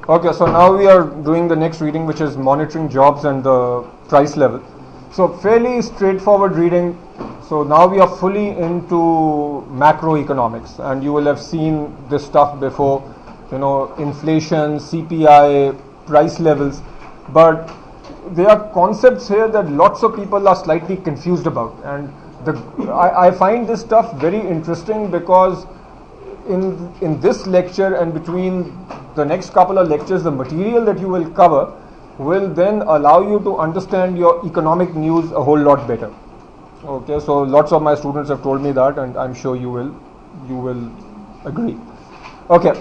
Okay, so now we are doing the next reading, which is monitoring jobs and the price level. So fairly straightforward reading. So now we are fully into macroeconomics, and you will have seen this stuff before, inflation, CPI, price levels, but there are concepts here that lots of people are slightly confused about, and I find this stuff very interesting because in this lecture and between the next couple of lectures, the material that you will cover will then allow you to understand your economic news a whole lot better. Okay, so lots of my students have told me that, and I'm sure you will agree. Okay,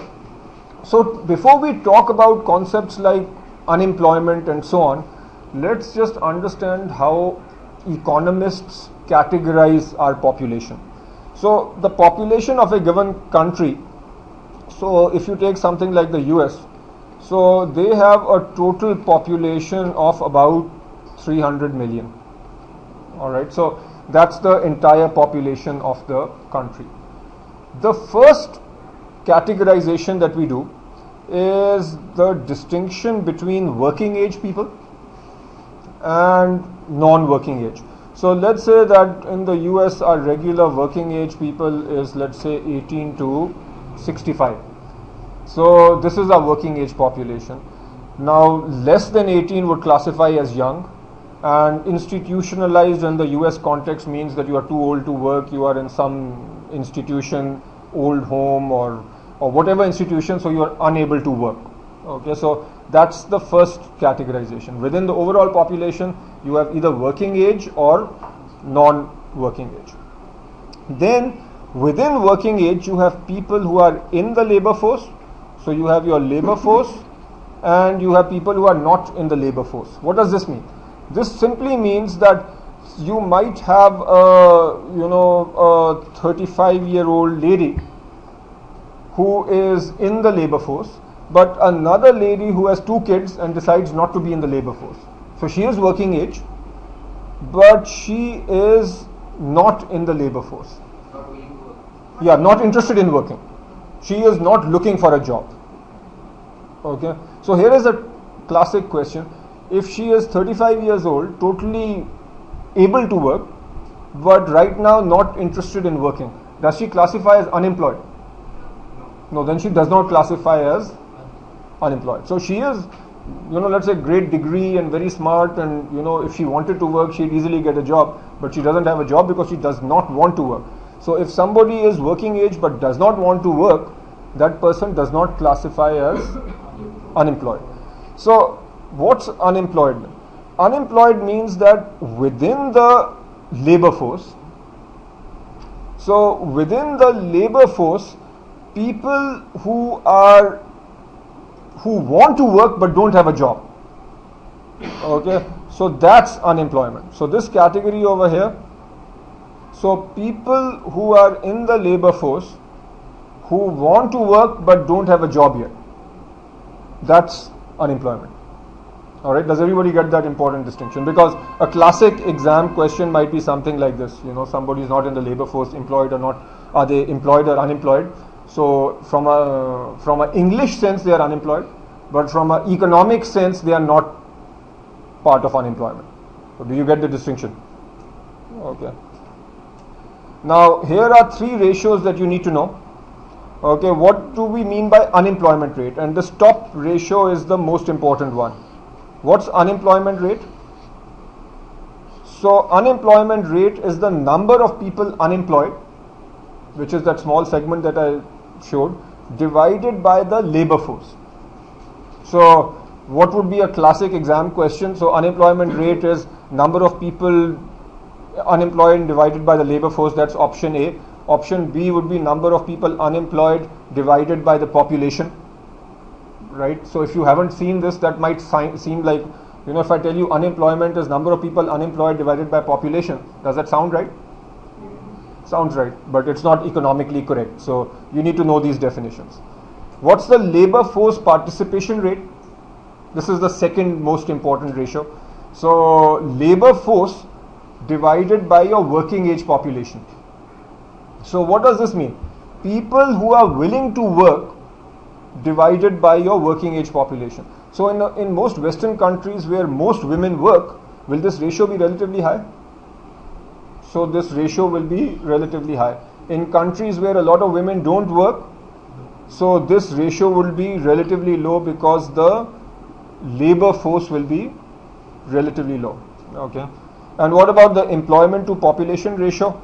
so before we talk about concepts like unemployment and so on, let's just understand how economists categorize our population. So the population of a given country, so if you take something like the US, so they have a total population of about 300 million. Alright, so that's the entire population of the country. The first categorization that we do is the distinction between working age people and non-working age. So let's say that in the US our regular working age people is, let's say, 18 to 65. So this is our working age population. Now less than 18 would classify as young, and institutionalized in the US context means that you are too old to work, you are in some institution, old home or whatever institution, so you are unable to work. Okay, so that's the first categorization. Within the overall population, you have either working age or non-working age. Then within working age, you have people who are in the labor force. So you have your labor force and you have people who are not in the labor force. What does this mean? This simply means that you might have a 35-year-old lady who is in the labor force, but another lady who has 2 kids and decides not to be in the labor force. So she is working age, but she is not in the labor force. Yeah, not interested in working. She is not looking for a job. Okay, so here is a classic question. If she is 35 years old, totally able to work, but right now not interested in working, does she classify as unemployed? No, then she does not classify as unemployed. So she is, let's say, great degree and very smart, and if she wanted to work, she'd easily get a job, but she doesn't have a job because she does not want to work. So if somebody is working age but does not want to work, that person does not classify as unemployed. So what's unemployed? Unemployed means that within the labor force, so within the labor force, people who want to work but don't have a job. Okay, so that's unemployment. So this category over here, so people who are in the labor force who want to work but don't have a job yet, that's unemployment. Alright, does everybody get that important distinction? Because a classic exam question might be something like this, somebody is not in the labor force, employed or not, are they employed or unemployed? So from a English sense they are unemployed, but from an economic sense they are not part of unemployment. So do you get the distinction? Okay. Now here are 3 ratios that you need to know. Okay, what do we mean by unemployment rate? And this top ratio is the most important one. What's unemployment rate? So unemployment rate is the number of people unemployed, which is that small segment that I showed, divided by the labor force. So what would be a classic exam question? So unemployment rate is number of people unemployed divided by the labor force, that's option A. Option B would be number of people unemployed divided by the population. Right? So if you haven't seen this, that might seem like, if I tell you unemployment is number of people unemployed divided by population, does that sound right? Sounds right, but it's not economically correct. So you need to know these definitions. What's the labor force participation rate? This is the second most important ratio. So labor force divided by your working age population. So what does this mean? People who are willing to work divided by your working age population. So in most Western countries where most women work, will this ratio be relatively high? So this ratio will be relatively high. In countries where a lot of women don't work, so this ratio will be relatively low because the labor force will be relatively low. Okay. And what about the employment to population ratio?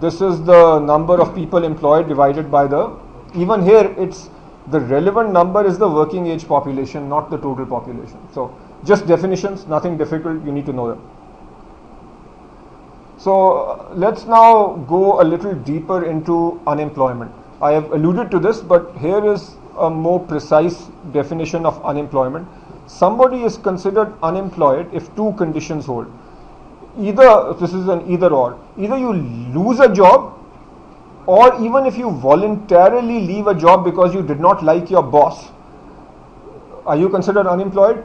This is the number of people employed divided by even here it's the relevant number is the working age population, not the total population. So just definitions, nothing difficult, you need to know them. So let's now go a little deeper into unemployment. I have alluded to this, but here is a more precise definition of unemployment. Somebody is considered unemployed if two conditions hold. Either, this is an either or, either you lose a job, or even if you voluntarily leave a job because you did not like your boss, are you considered unemployed?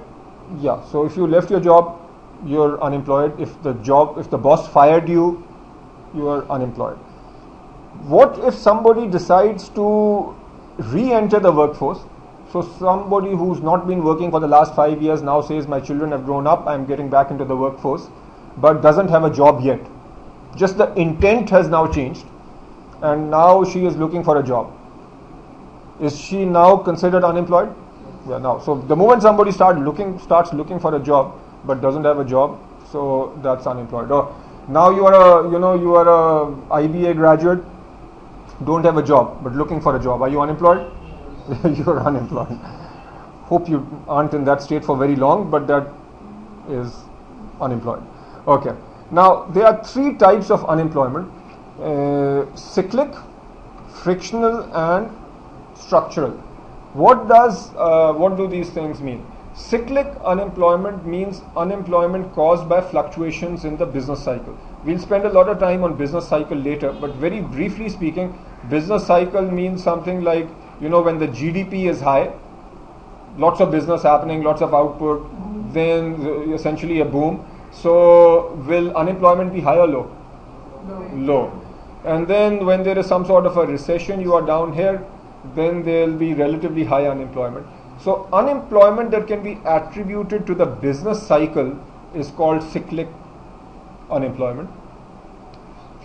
Yeah. So if you left your job, you're unemployed. If the boss fired you, you are unemployed. What if somebody decides to re-enter the workforce? So somebody who's not been working for the last 5 years now says, my children have grown up, I'm getting back into the workforce, but doesn't have a job yet. Just the intent has now changed, and now she is looking for a job. Is she now considered unemployed? Yeah, now. So the moment somebody starts looking for a job but doesn't have a job, so that's unemployed. Or now you are a IBA graduate, don't have a job but looking for a job. Are you unemployed? You are unemployed. Hope you aren't in that state for very long, but that is unemployed. Okay. Now there are three types of unemployment: cyclic, frictional, and structural. What do these things mean? Cyclic unemployment means unemployment caused by fluctuations in the business cycle. We'll spend a lot of time on business cycle later, but very briefly speaking, business cycle means something like, when the GDP is high, lots of business happening, lots of output, then essentially a boom. So will unemployment be high or low? Low. And then when there is some sort of a recession, you are down here, then there will be relatively high unemployment. So unemployment that can be attributed to the business cycle is called cyclic unemployment.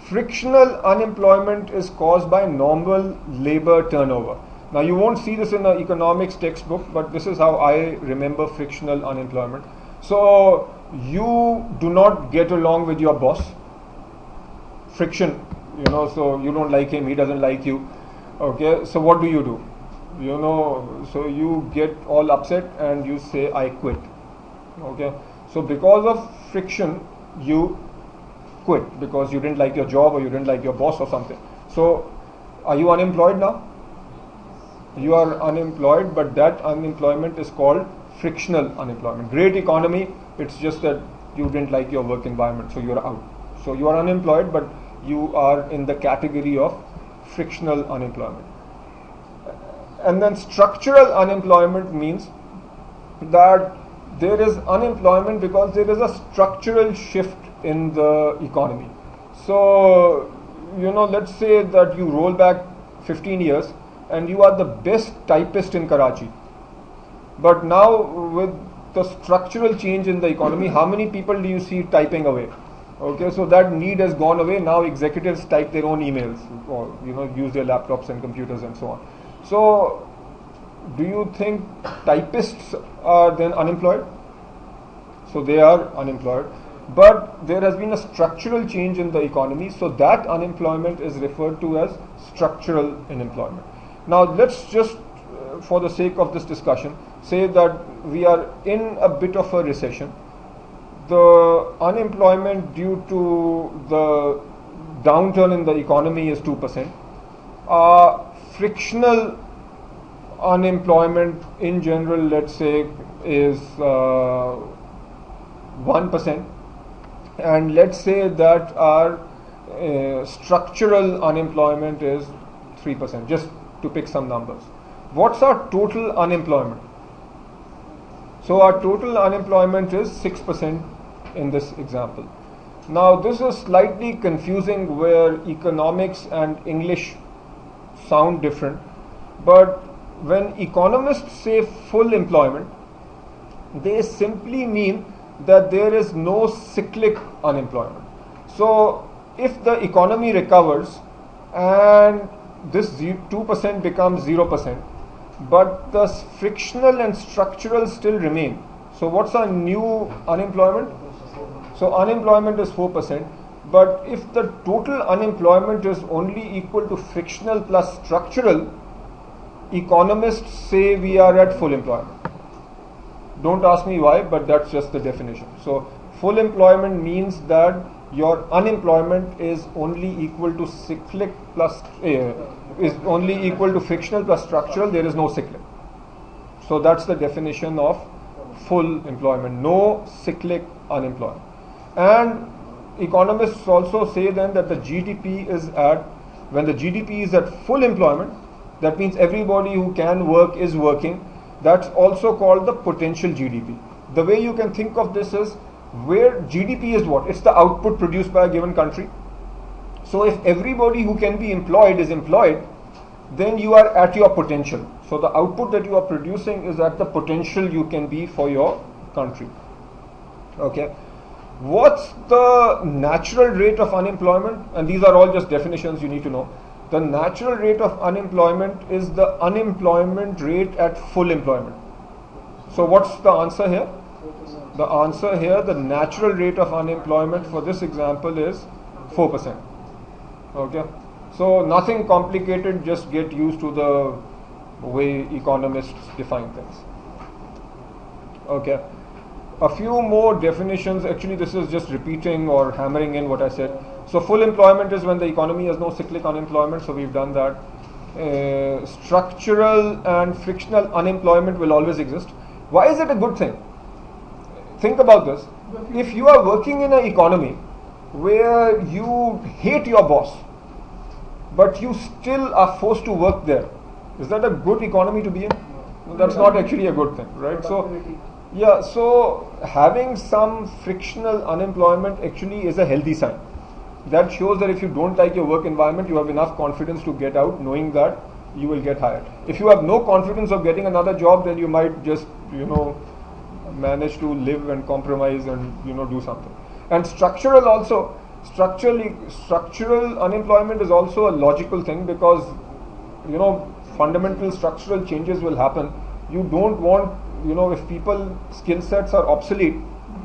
Frictional unemployment is caused by normal labor turnover. Now you won't see this in an economics textbook, but this is how I remember frictional unemployment. So you do not get along with your boss. Friction, so you don't like him, he doesn't like you. Okay, so what do? So you get all upset and you say, I quit. Okay, so because of friction, you quit because you didn't like your job or you didn't like your boss or something. So are you unemployed now? You are unemployed, but that unemployment is called frictional unemployment. Great economy, it's just that you didn't like your work environment, so you're out. So you are unemployed, but you are in the category of frictional unemployment. And then structural unemployment means that there is unemployment because there is a structural shift in the economy. So, let's say that you roll back 15 years and you are the best typist in Karachi. But now with the structural change in the economy, how many people do you see typing away? Okay, so that need has gone away. Now executives type their own emails or use their laptops and computers and so on. So do you think typists are then unemployed? So they are unemployed, but there has been a structural change in the economy, so that unemployment is referred to as structural unemployment. Now let's just for the sake of this discussion say that we are in a bit of a recession. The unemployment due to the downturn in the economy is 2%. Frictional unemployment in general, let's say, is 1%. And let's say that our structural unemployment is 3%, just to pick some numbers. What's our total unemployment? So our total unemployment is 6% in this example. Now this is slightly confusing where economics and English sound different, but when economists say full employment, they simply mean that there is no cyclic unemployment. So if the economy recovers and this 2% becomes 0%, but the frictional and structural still remain. So what's our new unemployment? So unemployment is 4%, but if the total unemployment is only equal to frictional plus structural, economists say we are at full employment. Don't ask me why, but that's just the definition. So full employment means that your unemployment is only equal to cyclic plus is only equal to frictional plus structural. There is no cyclic. So that's the definition of full employment. No cyclic unemployment. And economists also say then that the GDP is at, when the GDP is at full employment, that means everybody who can work is working. That's also called the potential GDP. The way you can think of this is, where GDP is what? It's the output produced by a given country. So if everybody who can be employed is employed, then you are at your potential. So the output that you are producing is at the potential you can be for your country. Okay. What's the natural rate of unemployment? And these are all just definitions you need to know. The natural rate of unemployment is the unemployment rate at full employment. So what's the answer here? The answer here, the natural rate of unemployment for this example is 4%. Okay. So nothing complicated, just get used to the way economists define things. Okay. A few more definitions. Actually, this is just repeating or hammering in what I said. So full employment is when the economy has no cyclic unemployment. So we've done that. Structural and frictional unemployment will always exist. Why is it a good thing? Think about this. If you are working in an economy where you hate your boss, but you still are forced to work there, is that a good economy to be in? No, that's not actually a good thing, right? So, yeah, so having some frictional unemployment actually is a healthy sign. That shows that if you don't like your work environment, you have enough confidence to get out, knowing that you will get hired. If you have no confidence of getting another job, then you might just, manage to live and compromise and, do something. And structural also, structural unemployment is also a logical thing because, fundamental structural changes will happen. You don't want, if people skill sets are obsolete,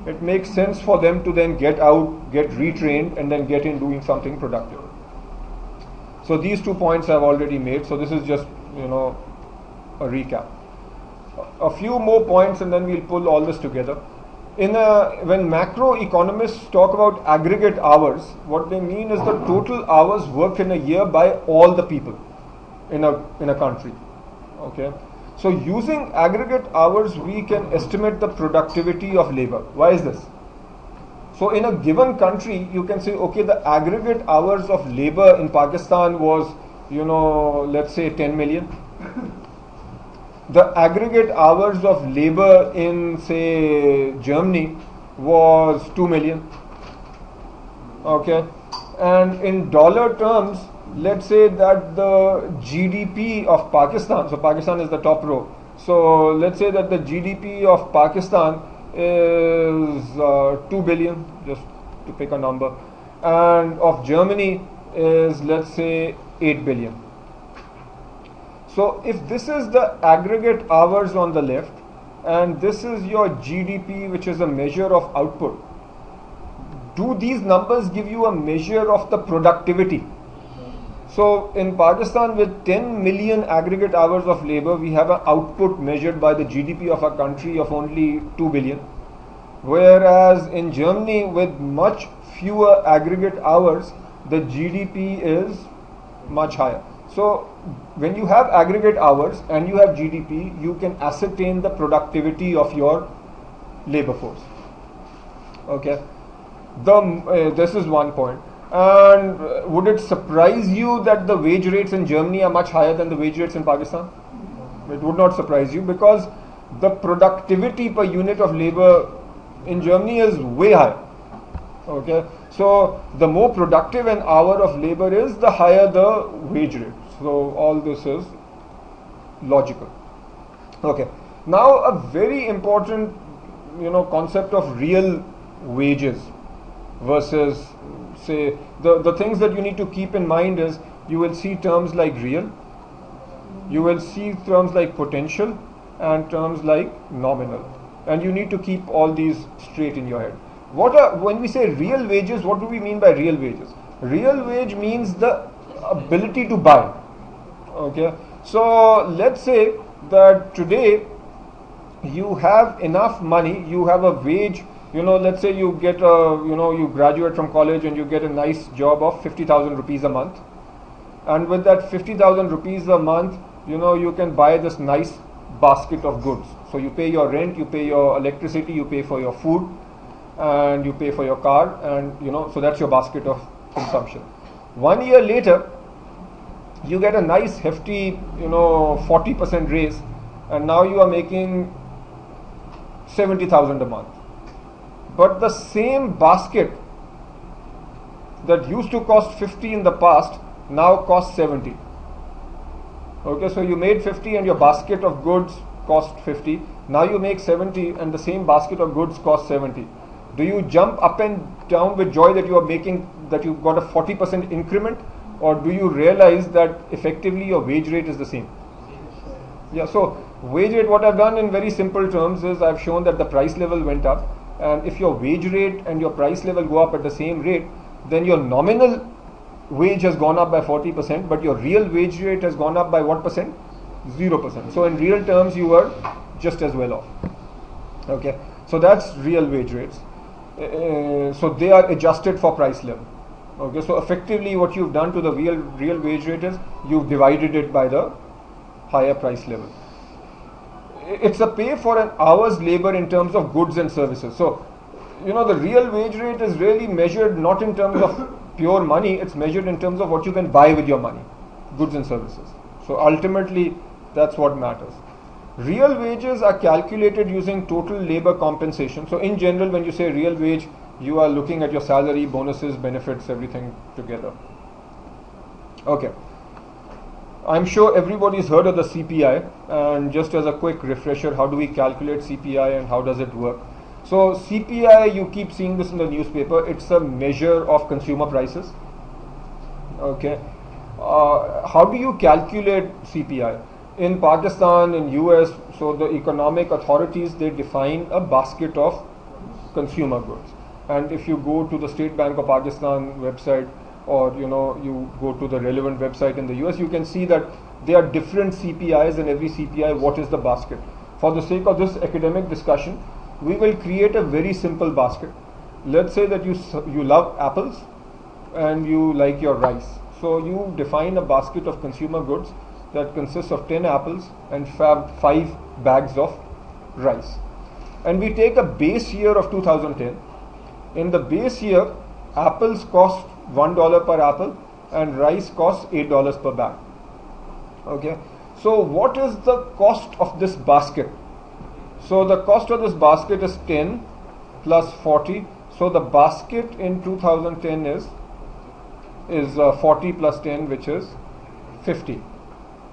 it makes sense for them to then get out, get retrained, and then get in doing something productive. So these 2 points I've already made. So this is just, a recap. A few more points and then we'll pull all this together. When macroeconomists talk about aggregate hours, what they mean is the total hours worked in a year by all the people in a country. Okay. So using aggregate hours, we can estimate the productivity of labor. Why is this? So in a given country, you can say, okay, the aggregate hours of labor in Pakistan was, let's say 10 million. The aggregate hours of labor in, say, Germany was 2 million. Okay. And in dollar terms, let's say that the GDP of Pakistan, so Pakistan is the top row. So let's say that the GDP of Pakistan is 2 billion, just to pick a number. And of Germany is, let's say, 8 billion. So if this is the aggregate hours on the left, and this is your GDP, which is a measure of output, do these numbers give you a measure of the productivity? So in Pakistan, with 10 million aggregate hours of labor, we have an output measured by the GDP of a country of only 2 billion. Whereas in Germany, with much fewer aggregate hours, the GDP is much higher. So when you have aggregate hours and you have GDP, you can ascertain the productivity of your labor force. Okay. This is one point. And would it surprise you that the wage rates in Germany are much higher than the wage rates in Pakistan? It would not surprise you because the productivity per unit of labor in Germany is way higher. Okay, so the more productive an hour of labor is, the higher the wage rate. So all this is logical. Okay. Now a very important, concept of real wages versus, say, the things that you need to keep in mind is you will see terms like real, you will see terms like potential, and terms like nominal, and you need to keep all these straight in your head. When we say real wages, what do we mean by real wages? Real wage means the ability to buy. Okay, so let's say that today you have enough money, you have a wage, let's say you get you graduate from college and you get a nice job of 50,000 rupees a month, and with that 50,000 rupees a month, you can buy this nice basket of goods. So you pay your rent, you pay your electricity, you pay for your food, and you pay for your car, and so that's your basket of consumption. 1 year later, you get a nice hefty 40% raise, and now you are making 70,000 a month. But the same basket that used to cost 50 in the past now costs 70. Okay, so you made 50 and your basket of goods cost 50. Now you make 70 and the same basket of goods costs 70. Do you jump up and down with joy that you are making, that you got a 40% increment, or do you realize that effectively your wage rate is the same? Yeah, so wage rate, what I've done in very simple terms is I've shown that the price level went up, and if your wage rate and your price level go up at the same rate, then your nominal wage has gone up by 40%, but your real wage rate has gone up by what percent? 0%. So in real terms, you were just as well off. Okay, so that's real wage rates. So they are adjusted for price level. Okay, so effectively what you've done to the real wage rate is you've divided it by the higher price level. It's a pay for an hour's labor in terms of goods and services. So, the real wage rate is really measured not in terms of pure money, it's measured in terms of what you can buy with your money, goods and services. So ultimately, that's what matters. Real wages are calculated using total labor compensation. So in general, when you say real wage, you are looking at your salary, bonuses, benefits, everything together. Okay. I'm sure everybody's heard of the CPI, and just as a quick refresher, how do we calculate CPI and how does it work? So CPI, you keep seeing this in the newspaper, it's a measure of consumer prices. Okay. How do you calculate CPI? In Pakistan, in US, so the economic authorities, they define a basket of consumer goods. And if you go to the State Bank of Pakistan website, or you go to the relevant website in the US, you can see that there are different CPIs, and every CPI, what is the basket? For the sake of this academic discussion, we will create a very simple basket. Let's say that you love apples and you like your rice. So you define a basket of consumer goods that consists of 10 apples and 5 bags of rice. And we take a base year of 2010. In the base year, apples cost $1 per apple and rice costs $8 per bag. Okay. So what is the cost of this basket? So the cost of this basket is 10 plus 40. So the basket in 2010 is 40 plus 10, which is 50.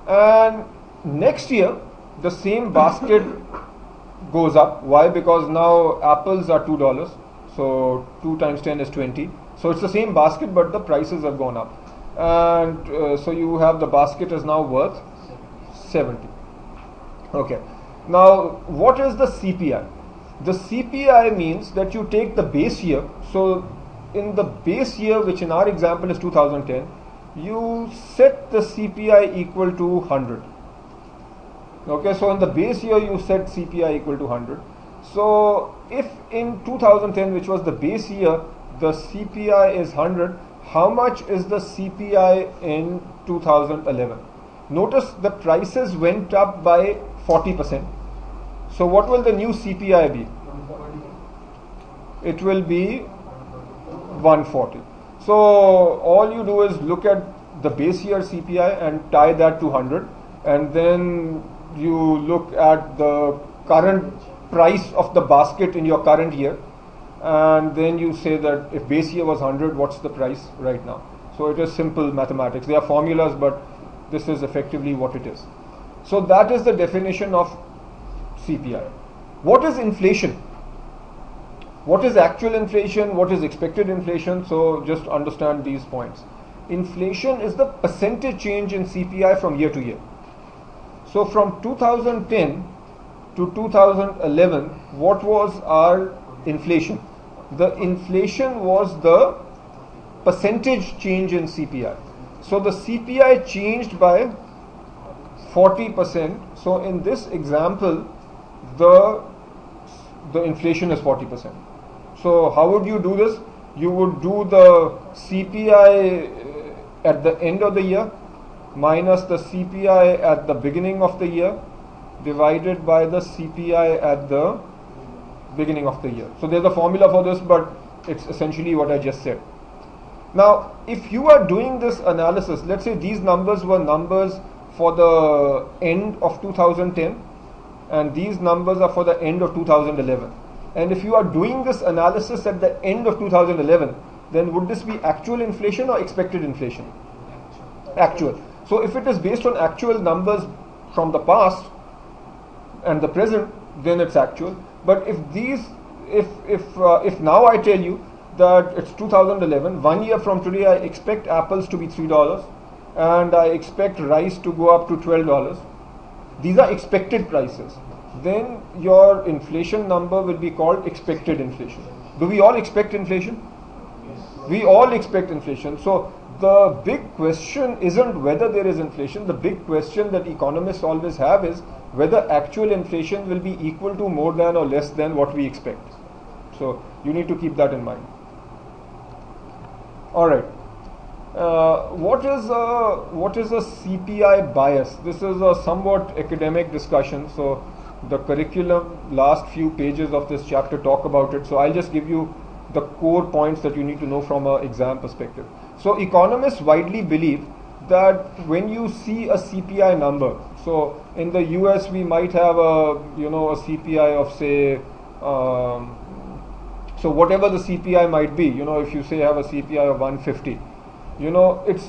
And next year, the same basket goes up. Why? Because now apples are $2. So 2 times 10 is 20. So it's the same basket, but the prices have gone up. And so you have the basket is now worth 70. Okay. Now, what is the CPI? The CPI means that you take the base year. So in the base year, which in our example is 2010, you set the CPI equal to 100. Okay, so in the base year, you set CPI equal to 100. So if in 2010, which was the base year, the CPI is 100, how much is the CPI in 2011? Notice the prices went up by 40%. So what will the new CPI be? It will be 140. So all you do is look at the base year CPI and tie that to 100, and then you look at the current price of the basket in your current year, and then you say that if base year was 100, what's the price right now? So it is simple mathematics. There are formulas, but this is effectively what it is. So that is the definition of CPI. What is inflation? What is actual inflation? What is expected inflation? So just understand these points. Inflation is the percentage change in CPI from year to year. So from 2010 to 2011, what was our inflation? The inflation was the percentage change in CPI. So the CPI changed by 40%. So in this example, the inflation is 40%. So how would you do this? You would do the CPI at the end of the year minus the CPI at the beginning of the year divided by the CPI at the beginning of the year. So there's a formula for this, but it's essentially what I just said. Now, if you are doing this analysis, let's say these numbers were numbers for the end of 2010 and these numbers are for the end of 2011. And if you are doing this analysis at the end of 2011, then would this be actual inflation or expected inflation? Actual. So if it is based on actual numbers from the past and the present, then it's actual. But if now I tell you that it's 2011, 1 year from today I expect apples to be $3 and I expect rice to go up to $12. These are expected prices. Then your inflation number will be called expected inflation. Do we all expect inflation? Yes. We all expect inflation. So the big question isn't whether there is inflation. The big question that economists always have is whether actual inflation will be equal to, more than or less than what we expect. So you need to keep that in mind. All right. What is a CPI bias? This is a somewhat academic discussion. So the curriculum, last few pages of this chapter talk about it. So I'll just give you the core points that you need to know from an exam perspective. So economists widely believe that when you see a CPI number, so in the US we might have a CPI of say, so whatever the CPI might be, if you say have a CPI of 150, it's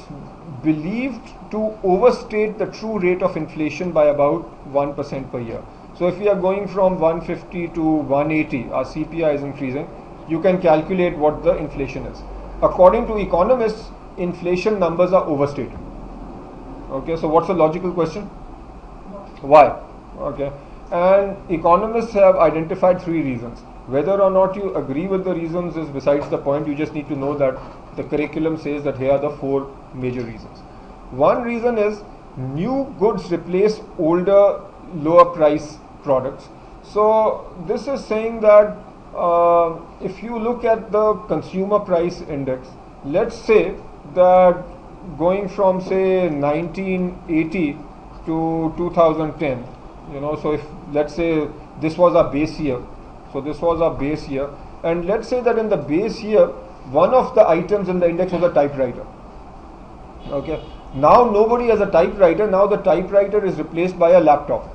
believed to overstate the true rate of inflation by about 1% per year. So if we are going from 150 to 180, our CPI is increasing, you can calculate what the inflation is. According to economists, inflation numbers are overstated. Okay, so what's the logical question? Why? Okay, and economists have identified 3 reasons. Whether or not you agree with the reasons is besides the point. You just need to know that the curriculum says that here are the 4 major reasons. One reason is new goods replace older, lower price products. So this is saying that if you look at the consumer price index, let's say that going from say 1980 to 2010, so if let's say this was our base year, so this was our base year, and let's say that in the base year one of the items in the index was a typewriter. Okay, now nobody has a typewriter. Now the typewriter is replaced by a laptop.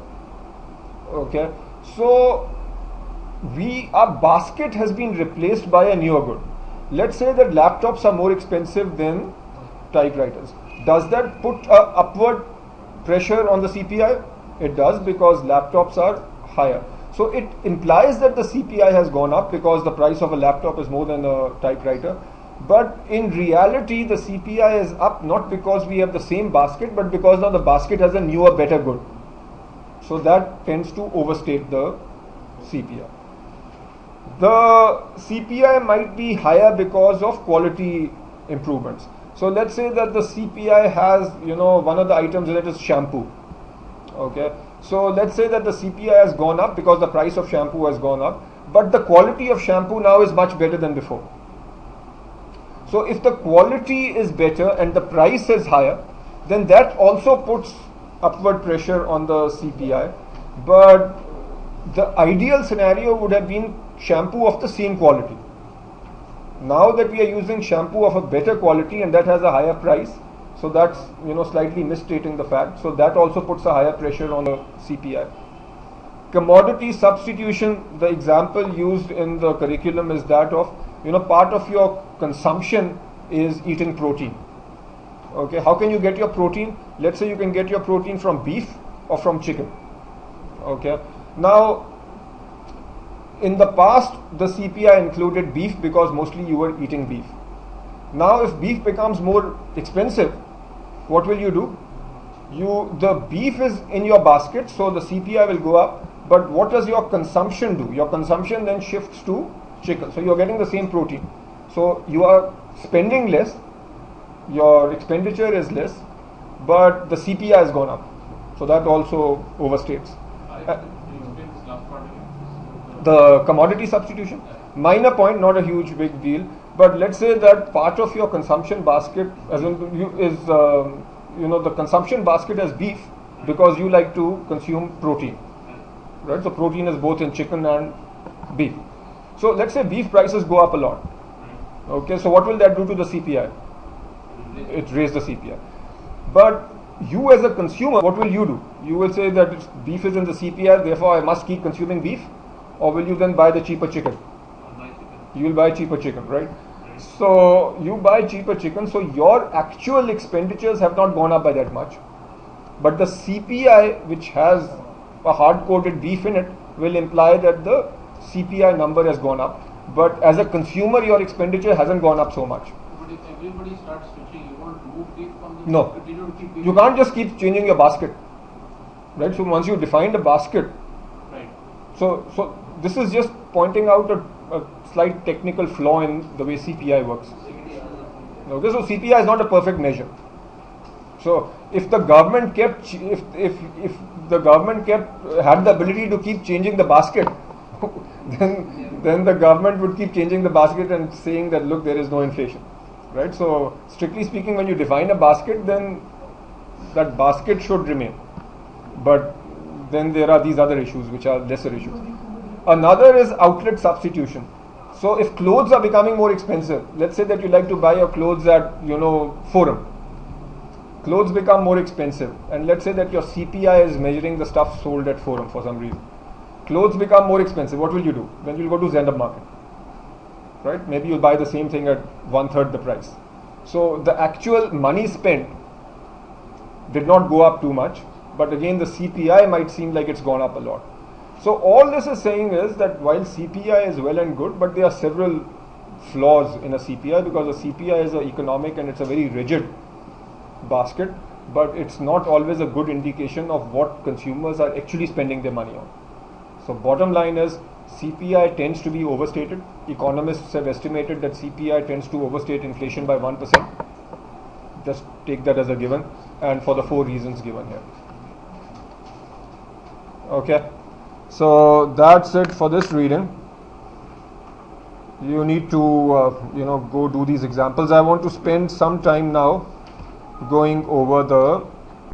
Okay, so our basket has been replaced by a newer good. Let's say that laptops are more expensive than typewriters. Does that put upward pressure on the CPI? It does, because laptops are higher. So it implies that the CPI has gone up because the price of a laptop is more than a typewriter. But in reality, the CPI is up not because we have the same basket, but because now the basket has a newer, better good. So that tends to overstate the CPI. The CPI might be higher because of quality improvements. So let's say that the CPI has, one of the items in it is shampoo. Okay, so let's say that the CPI has gone up because the price of shampoo has gone up, but the quality of shampoo now is much better than before. So if the quality is better and the price is higher, then that also puts upward pressure on the CPI. But the ideal scenario would have been shampoo of the same quality. Now that we are using shampoo of a better quality and that has a higher price, so that's slightly misstating the fact. So that also puts a higher pressure on the CPI. Commodity substitution, the example used in the curriculum is that of, part of your consumption is eating protein. Okay, how can you get your protein? Let's say you can get your protein from beef or from chicken. Okay. Now, in the past, the CPI included beef because mostly you were eating beef. Now, if beef becomes more expensive, what will you do? The beef is in your basket, so the CPI will go up. But what does your consumption do? Your consumption then shifts to chicken. So you are getting the same protein. So you are spending less, your expenditure is less, but the CPI has gone up. So that also overstates. The commodity substitution, minor point, not a huge big deal. But let's say that part of your consumption basket, as in the consumption basket has beef because you like to consume protein, right? So protein is both in chicken and beef. So let's say beef prices go up a lot. Okay, so what will that do to the CPI? It raise the CPI. But you as a consumer, what will you do? You will say that beef is in the CPI, therefore I must keep consuming beef, or will you then buy the cheaper chicken? You will buy cheaper chicken, right? So you buy cheaper chicken, so your actual expenditures have not gone up by that much. But the CPI, which has a hard-coded beef in it, will imply that the CPI number has gone up. But as a consumer, your expenditure hasn't gone up so much. But if everybody starts switching, you want to remove beef from the no. continue to keep beef? You can't just keep changing your basket, right? So once you define the basket, right. So this is just pointing out a slight technical flaw in the way CPI works. Okay, so CPI is not a perfect measure. So if the government kept, if the government had the ability to keep changing the basket, then the government would keep changing the basket and saying that, look, there is no inflation, right? So strictly speaking, when you define a basket, then that basket should remain. But then there are these other issues which are lesser issues. Another is outlet substitution. So if clothes are becoming more expensive, let's say that you like to buy your clothes at, Forum. Clothes become more expensive, and let's say that your CPI is measuring the stuff sold at Forum for some reason. Clothes become more expensive. What will you do? Then you'll go to Zender Market, right? Maybe you'll buy the same thing at 1/3 the price. So the actual money spent did not go up too much, but again the CPI might seem like it's gone up a lot. So all this is saying is that while CPI is well and good, but there are several flaws in a CPI, because a CPI is an economic and it's a very rigid basket, but it's not always a good indication of what consumers are actually spending their money on. So bottom line is CPI tends to be overstated. Economists have estimated that CPI tends to overstate inflation by 1%. Just take that as a given, and for the 4 reasons given here. Okay, so that's it for this reading. You need to go do these examples. I want to spend some time now going over the